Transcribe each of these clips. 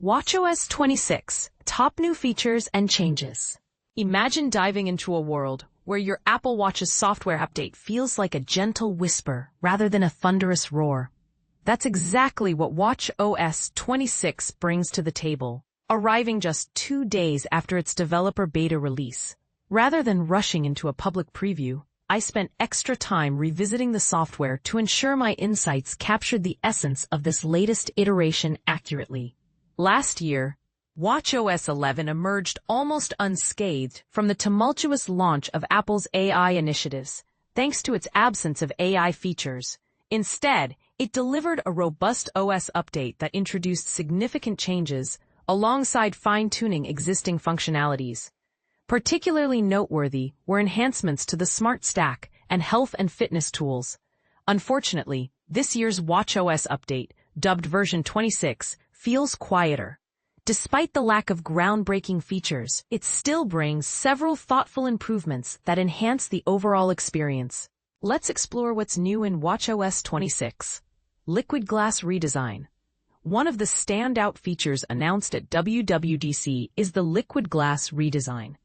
watchOS 26, top new features and changes. Imagine diving into a world where your Apple Watch's software update feels like a gentle whisper rather than a thunderous roar. That's exactly what watchOS 26 brings to the table, arriving just 2 days after its developer beta release. Rather than rushing into a public preview, I spent extra time revisiting the software to ensure my insights captured the essence of this latest iteration accurately. Last year, watchOS 11 emerged almost unscathed from the tumultuous launch of Apple's AI initiatives, thanks to its absence of AI features. Instead, it delivered a robust OS update that introduced significant changes alongside fine-tuning existing functionalities. Particularly noteworthy were enhancements to the Smart Stack and health and fitness tools. Unfortunately, this year's watchOS update, dubbed version 26, feels quieter. Despite the lack of groundbreaking features, it still brings several thoughtful improvements that enhance the overall experience. Let's explore what's new in watchOS 26. Liquid Glass redesign. One of the standout features announced at WWDC is the Liquid Glass redesign.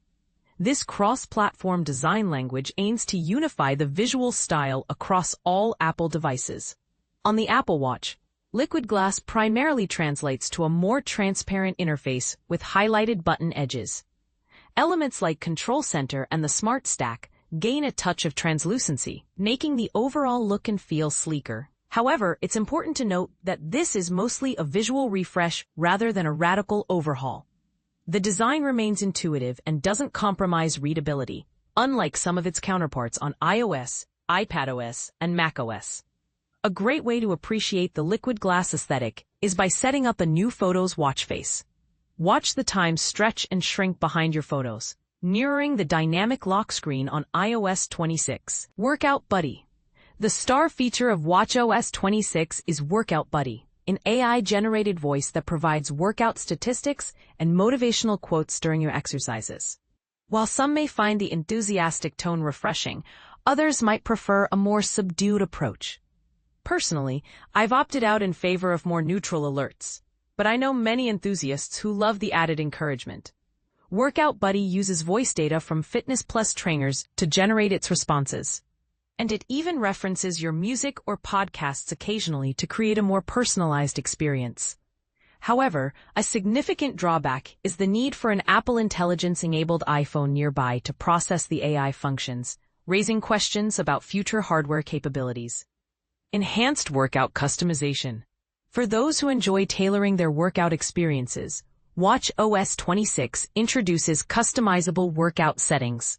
This cross-platform design language aims to unify the visual style across all Apple devices. On the Apple Watch, Liquid Glass primarily translates to a more transparent interface with highlighted button edges. Elements like Control Center and the Smart Stack gain a touch of translucency, making the overall look and feel sleeker. However, it's important to note that this is mostly a visual refresh rather than a radical overhaul. The design remains intuitive and doesn't compromise readability, unlike some of its counterparts on iOS, iPadOS, and macOS. A great way to appreciate the Liquid Glass aesthetic is by setting up a new Photos watch face. Watch the time stretch and shrink behind your photos, mirroring the dynamic lock screen on iOS 26. Workout Buddy. The star feature of watchOS 26 is Workout Buddy, an AI-generated voice that provides workout statistics and motivational quotes during your exercises. While some may find the enthusiastic tone refreshing, others might prefer a more subdued approach. Personally, I've opted out in favor of more neutral alerts, but I know many enthusiasts who love the added encouragement. Workout Buddy uses voice data from Fitness Plus trainers to generate its responses. And it even references your music or podcasts occasionally to create a more personalized experience. However, a significant drawback is the need for an Apple Intelligence-enabled iPhone nearby to process the AI functions, raising questions about future hardware capabilities. Enhanced workout customization. For those who enjoy tailoring their workout experiences, watchOS 26 introduces customizable workout settings.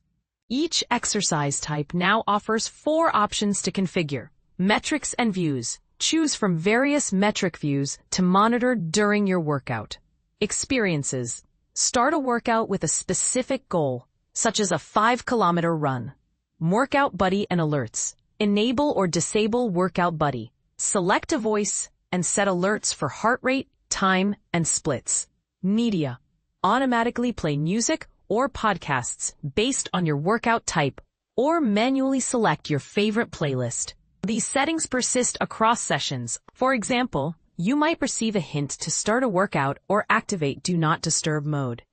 Each exercise type now offers 4 options to configure: metrics and views. Choose from various metric views to monitor during your workout. Experiences. Start a workout with a specific goal, such as a 5-kilometer run. Workout Buddy and alerts. Enable or disable Workout Buddy. Select a voice and set alerts for heart rate, time, and splits. Media. Automatically play music or podcasts based on your workout type, or manually select your favorite playlist. These settings persist across sessions. For example, you might receive a hint to start a workout or activate Do Not Disturb mode.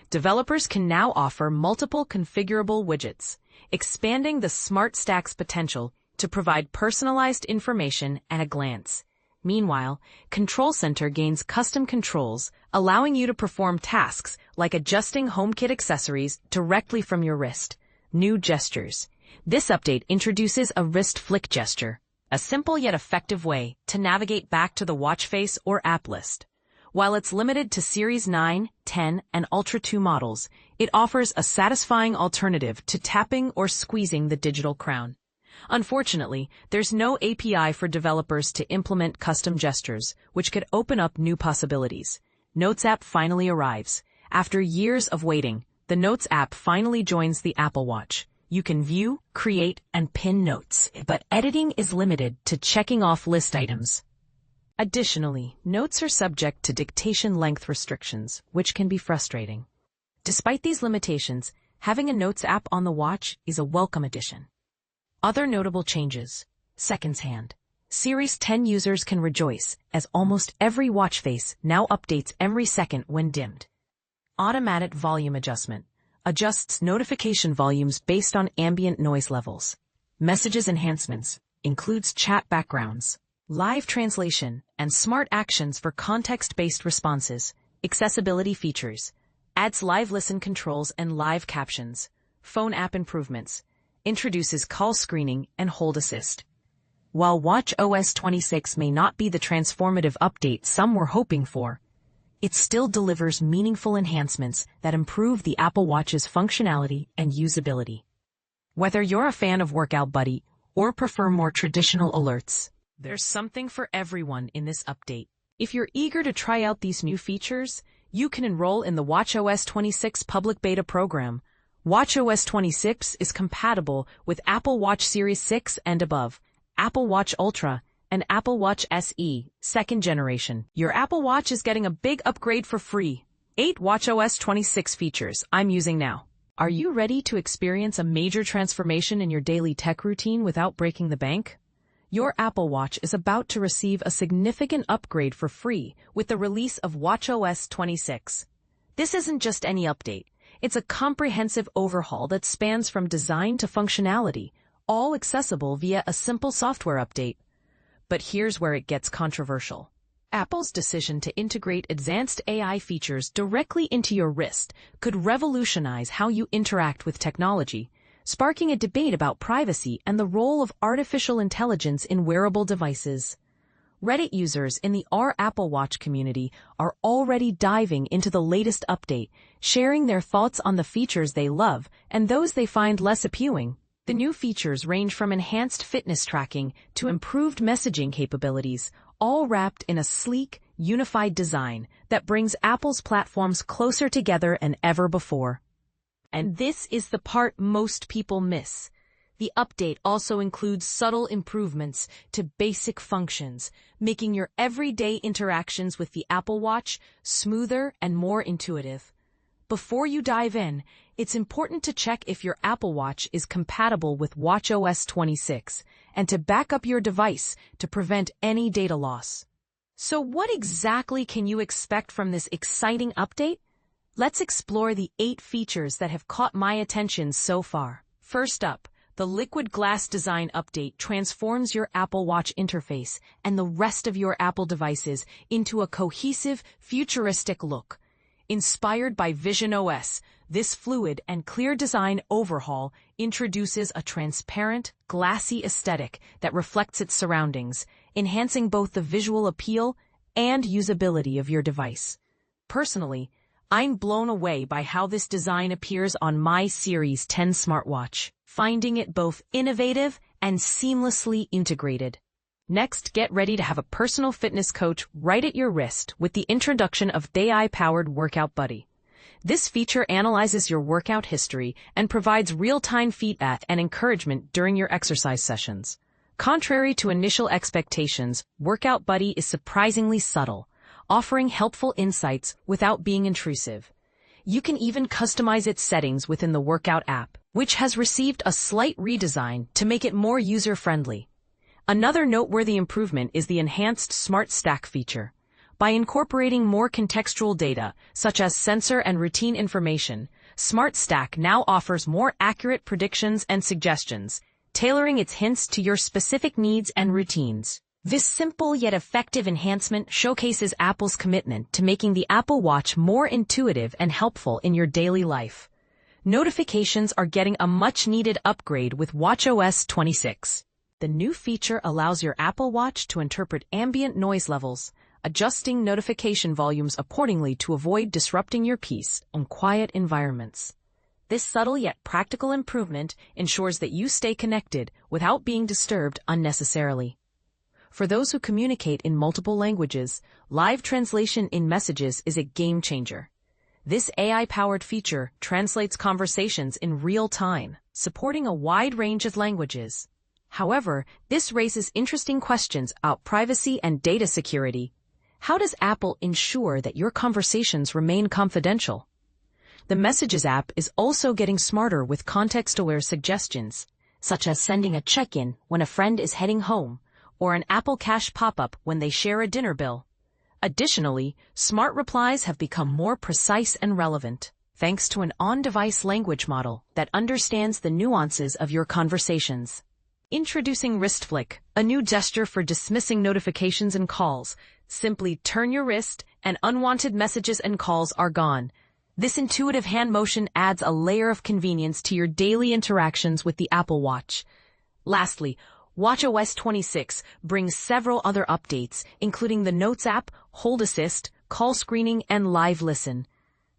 Developers can now offer multiple configurable widgets, expanding the Smart Stack's potential to provide personalized information at a glance. Meanwhile, Control Center gains custom controls, allowing you to perform tasks like adjusting HomeKit accessories directly from your wrist. New gestures. This update introduces a wrist flick gesture, a simple yet effective way to navigate back to the watch face or app list. While it's limited to Series 9, 10, and Ultra 2 models, it offers a satisfying alternative to tapping or squeezing the digital crown. Unfortunately, there's no API for developers to implement custom gestures, which could open up new possibilities. Notes app finally arrives. After years of waiting, the Notes app finally joins the Apple Watch. You can view, create, and pin notes, but editing is limited to checking off list items. Additionally, notes are subject to dictation length restrictions, which can be frustrating. Despite these limitations, having a Notes app on the watch is a welcome addition. Other notable changes. Seconds Hand. Series 10 users can rejoice, as almost every watch face now updates every second when dimmed. Automatic volume adjustment adjusts notification volumes based on ambient noise levels. Messages enhancements includes chat backgrounds, live translation, and smart actions for context-based responses. Accessibility features adds live listen controls and live captions. Phone app improvements introduces call screening and hold assist. While watchOS 26 may not be the transformative update some were hoping for, it still delivers meaningful enhancements that improve the Apple Watch's functionality and usability. Whether you're a fan of Workout Buddy or prefer more traditional alerts, there's something for everyone in this update. If you're eager to try out these new features, you can enroll in the watchOS 26 public beta program. watchOS 26 is compatible with Apple Watch Series 6 and above, Apple Watch Ultra, and Apple Watch SE, second generation. Your Apple Watch is getting a big upgrade for free. 8 watchOS 26 features I'm using now. Are you ready to experience a major transformation in your daily tech routine without breaking the bank? Your Apple Watch is about to receive a significant upgrade for free with the release of watchOS 26. This isn't just any update. It's a comprehensive overhaul that spans from design to functionality, all accessible via a simple software update. But here's where it gets controversial. Apple's decision to integrate advanced AI features directly into your wrist could revolutionize how you interact with technology, sparking a debate about privacy and the role of artificial intelligence in wearable devices. Reddit users in the Apple Watch community are already diving into the latest update, sharing their thoughts on the features they love and those they find less appealing. The new features range from enhanced fitness tracking to improved messaging capabilities, all wrapped in a sleek, unified design that brings Apple's platforms closer together than ever before. And this is the part most people miss. The update also includes subtle improvements to basic functions, making your everyday interactions with the Apple Watch smoother and more intuitive. Before you dive in, it's important to check if your Apple Watch is compatible with watchOS 26 and to back up your device to prevent any data loss. So what exactly can you expect from this exciting update? Let's explore the 8 features that have caught my attention so far. First up, the Liquid Glass Design update transforms your Apple Watch interface and the rest of your Apple devices into a cohesive, futuristic look. Inspired by visionOS, this fluid and clear design overhaul introduces a transparent, glassy aesthetic that reflects its surroundings, enhancing both the visual appeal and usability of your device. Personally, I'm blown away by how this design appears on my Series 10 smartwatch, finding it both innovative and seamlessly integrated. Next, get ready to have a personal fitness coach right at your wrist with the introduction of AI-powered Workout Buddy. This feature analyzes your workout history and provides real-time feedback and encouragement during your exercise sessions. Contrary to initial expectations, Workout Buddy is surprisingly subtle, offering helpful insights without being intrusive. You can even customize its settings within the Workout app, which has received a slight redesign to make it more user-friendly. Another noteworthy improvement is the enhanced Smart Stack feature. By incorporating more contextual data, such as sensor and routine information, Smart Stack now offers more accurate predictions and suggestions, tailoring its hints to your specific needs and routines. This simple yet effective enhancement showcases Apple's commitment to making the Apple Watch more intuitive and helpful in your daily life. Notifications are getting a much-needed upgrade with watchOS 26. The new feature allows your Apple Watch to interpret ambient noise levels, adjusting notification volumes accordingly to avoid disrupting your peace in quiet environments. This subtle yet practical improvement ensures that you stay connected without being disturbed unnecessarily. For those who communicate in multiple languages, live translation in messages is a game changer. This AI-powered feature translates conversations in real time, supporting a wide range of languages. However, this raises interesting questions about privacy and data security. How does Apple ensure that your conversations remain confidential? The Messages app is also getting smarter with context-aware suggestions, such as sending a check-in when a friend is heading home, or an Apple Cash pop-up when they share a dinner bill. Additionally, smart replies have become more precise and relevant, thanks to an on-device language model that understands the nuances of your conversations. Introducing Wrist Flick, a new gesture for dismissing notifications and calls. Simply turn your wrist, and unwanted messages and calls are gone. This intuitive hand motion adds a layer of convenience to your daily interactions with the Apple Watch. Lastly, watchOS 26 brings several other updates, including the Notes app, Hold Assist, Call Screening, and Live Listen.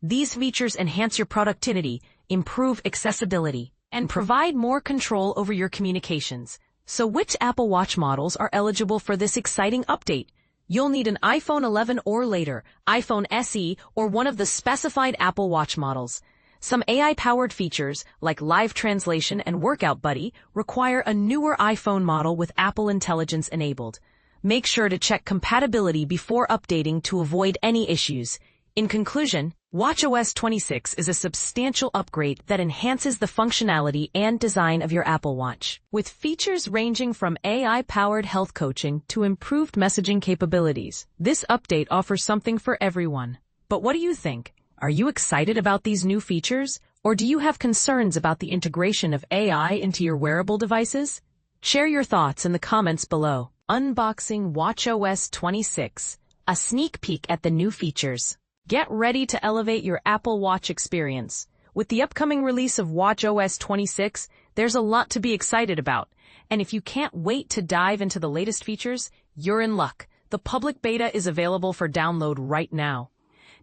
These features enhance your productivity, improve accessibility, and provide more control over your communications. So which Apple Watch models are eligible for this exciting update? You'll need an iPhone 11 or later, iPhone SE, or one of the specified Apple Watch models. Some AI-powered features, like live translation and Workout Buddy, require a newer iPhone model with Apple Intelligence enabled. Make sure to check compatibility before updating to avoid any issues. In conclusion, watchOS 26 is a substantial upgrade that enhances the functionality and design of your Apple Watch. With features ranging from AI-powered health coaching to improved messaging capabilities, this update offers something for everyone. But what do you think? Are you excited about these new features, or do you have concerns about the integration of AI into your wearable devices? Share your thoughts in the comments below. Unboxing watchOS 26, a sneak peek at the new features. Get ready to elevate your Apple Watch experience. With the upcoming release of watchOS 26, there's a lot to be excited about. And if you can't wait to dive into the latest features, you're in luck. The public beta is available for download right now.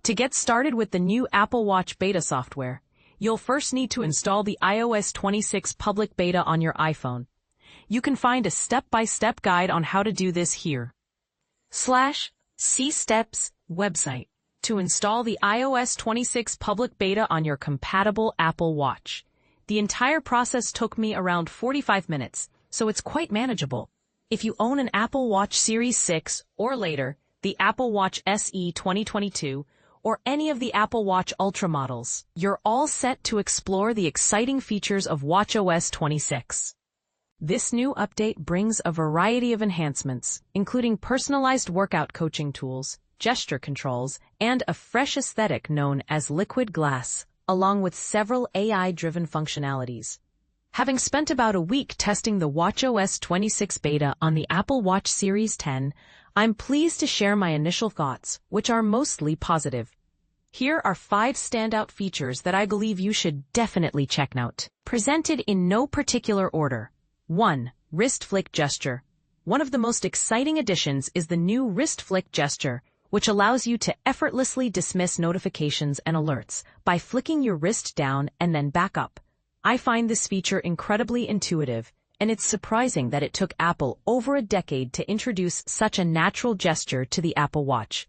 To get started with the new Apple Watch beta software, you'll first need to install the iOS 26 public beta on your iPhone. You can find a step-by-step guide on how to do this here. /C Steps website. To install the iOS 26 public beta on your compatible Apple Watch. The entire process took me around 45 minutes, so it's quite manageable. If you own an Apple Watch Series 6 or later, the Apple Watch SE 2022, or any of the Apple Watch Ultra models, you're all set to explore the exciting features of watchOS 26. This new update brings a variety of enhancements, including personalized workout coaching tools, gesture controls, and a fresh aesthetic known as liquid glass, along with several AI-driven functionalities. Having spent about a week testing the watchOS 26 beta on the Apple Watch Series 10, I'm pleased to share my initial thoughts, which are mostly positive. Here are 5 standout features that I believe you should definitely check out. Presented in no particular order. 1. Wrist Flick Gesture. One of the most exciting additions is the new Wrist Flick Gesture, which allows you to effortlessly dismiss notifications and alerts by flicking your wrist down and then back up. I find this feature incredibly intuitive, and it's surprising that it took Apple over a decade to introduce such a natural gesture to the Apple Watch.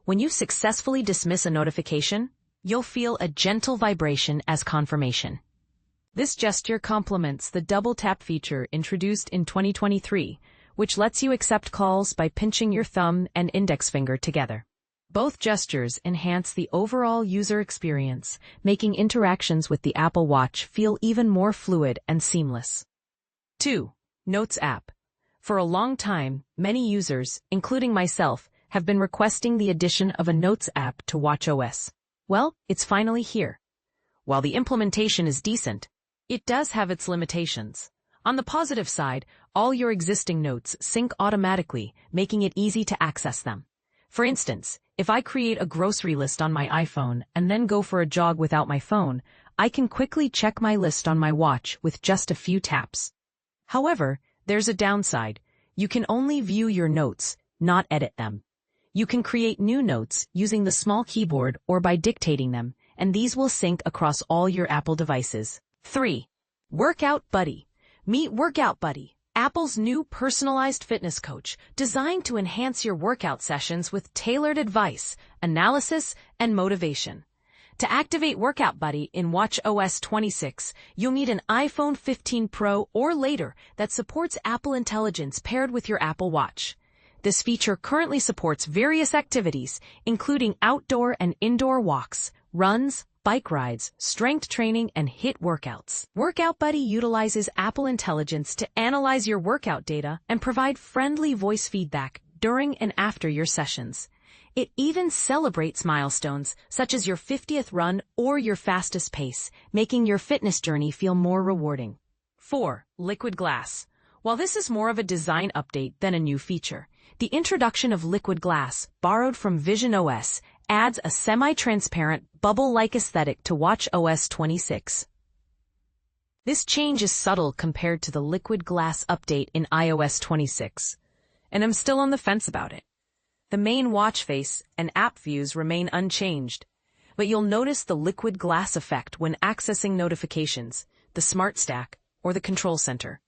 When you successfully dismiss a notification, you'll feel a gentle vibration as confirmation. This gesture complements the double tap feature introduced in 2023, which lets you accept calls by pinching your thumb and index finger together. Both gestures enhance the overall user experience, making interactions with the Apple Watch feel even more fluid and seamless. 2. Notes app. For a long time, many users, including myself, have been requesting the addition of a Notes app to watchOS. Well, it's finally here. While the implementation is decent, it does have its limitations. On the positive side, all your existing notes sync automatically, making it easy to access them. For instance, if I create a grocery list on my iPhone and then go for a jog without my phone, I can quickly check my list on my watch with just a few taps. However, there's a downside. You can only view your notes, not edit them. You can create new notes using the small keyboard or by dictating them, and these will sync across all your Apple devices. 3. Workout Buddy. Meet Workout Buddy, Apple's new personalized fitness coach, designed to enhance your workout sessions with tailored advice, analysis, and motivation. To activate Workout Buddy in watchOS 26, you'll need an iPhone 15 Pro or later that supports Apple Intelligence paired with your Apple Watch. This feature currently supports various activities, including outdoor and indoor walks, runs, bike rides, strength training, and HIIT workouts. Workout Buddy utilizes Apple Intelligence to analyze your workout data and provide friendly voice feedback during and after your sessions. It even celebrates milestones, such as your 50th run or your fastest pace, making your fitness journey feel more rewarding. 4. Liquid Glass. While this is more of a design update than a new feature, the introduction of Liquid Glass, borrowed from watchOS, adds a semi-transparent, bubble-like aesthetic to watchOS 26. This change is subtle compared to the Liquid Glass update in iOS 26, and I'm still on the fence about it. The main watch face and app views remain unchanged, but you'll notice the Liquid Glass effect when accessing notifications, the Smart Stack, or the Control Center.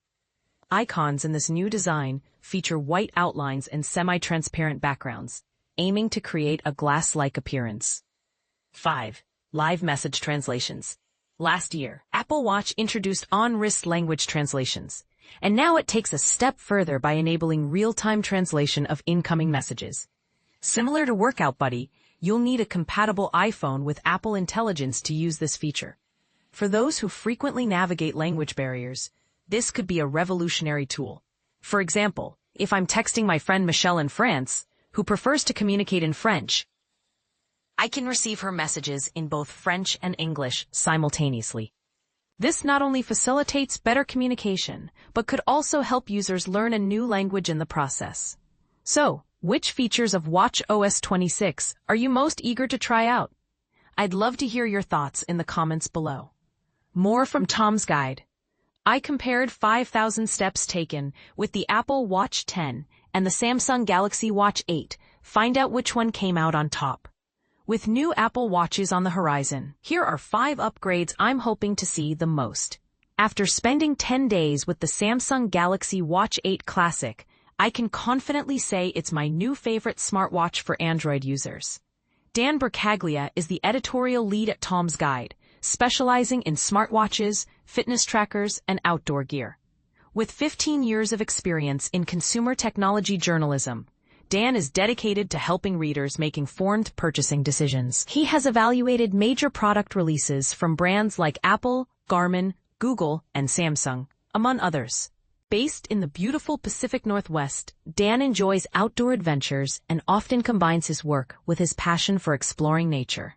Icons in this new design feature white outlines and semi-transparent backgrounds, aiming to create a glass-like appearance. 5. Live message translations. Last year, Apple Watch introduced on-wrist language translations, and now it takes a step further by enabling real-time translation of incoming messages. Similar to Workout Buddy, you'll need a compatible iPhone with Apple Intelligence to use this feature. For those who frequently navigate language barriers, this could be a revolutionary tool. For example, if I'm texting my friend Michelle in France, who prefers to communicate in French, I can receive her messages in both French and English simultaneously. This not only facilitates better communication, but could also help users learn a new language in the process. So, which features of watchOS 26 are you most eager to try out? I'd love to hear your thoughts in the comments below. More from Tom's Guide. I compared 5,000 steps taken with the Apple Watch 10 and the Samsung Galaxy Watch 8. Find out which one came out on top. With new Apple Watches on the horizon, here are 5 upgrades I'm hoping to see the most. After spending 10 days with the Samsung Galaxy Watch 8 Classic, I can confidently say it's my new favorite smartwatch for Android users. Dan Bercaglia is the editorial lead at Tom's Guide, specializing in smartwatches, fitness trackers, and outdoor gear. With 15 years of experience in consumer technology journalism, Dan is dedicated to helping readers make informed purchasing decisions. He has evaluated major product releases from brands like Apple, Garmin, Google, and Samsung, among others. Based in the beautiful Pacific Northwest, Dan enjoys outdoor adventures and often combines his work with his passion for exploring nature.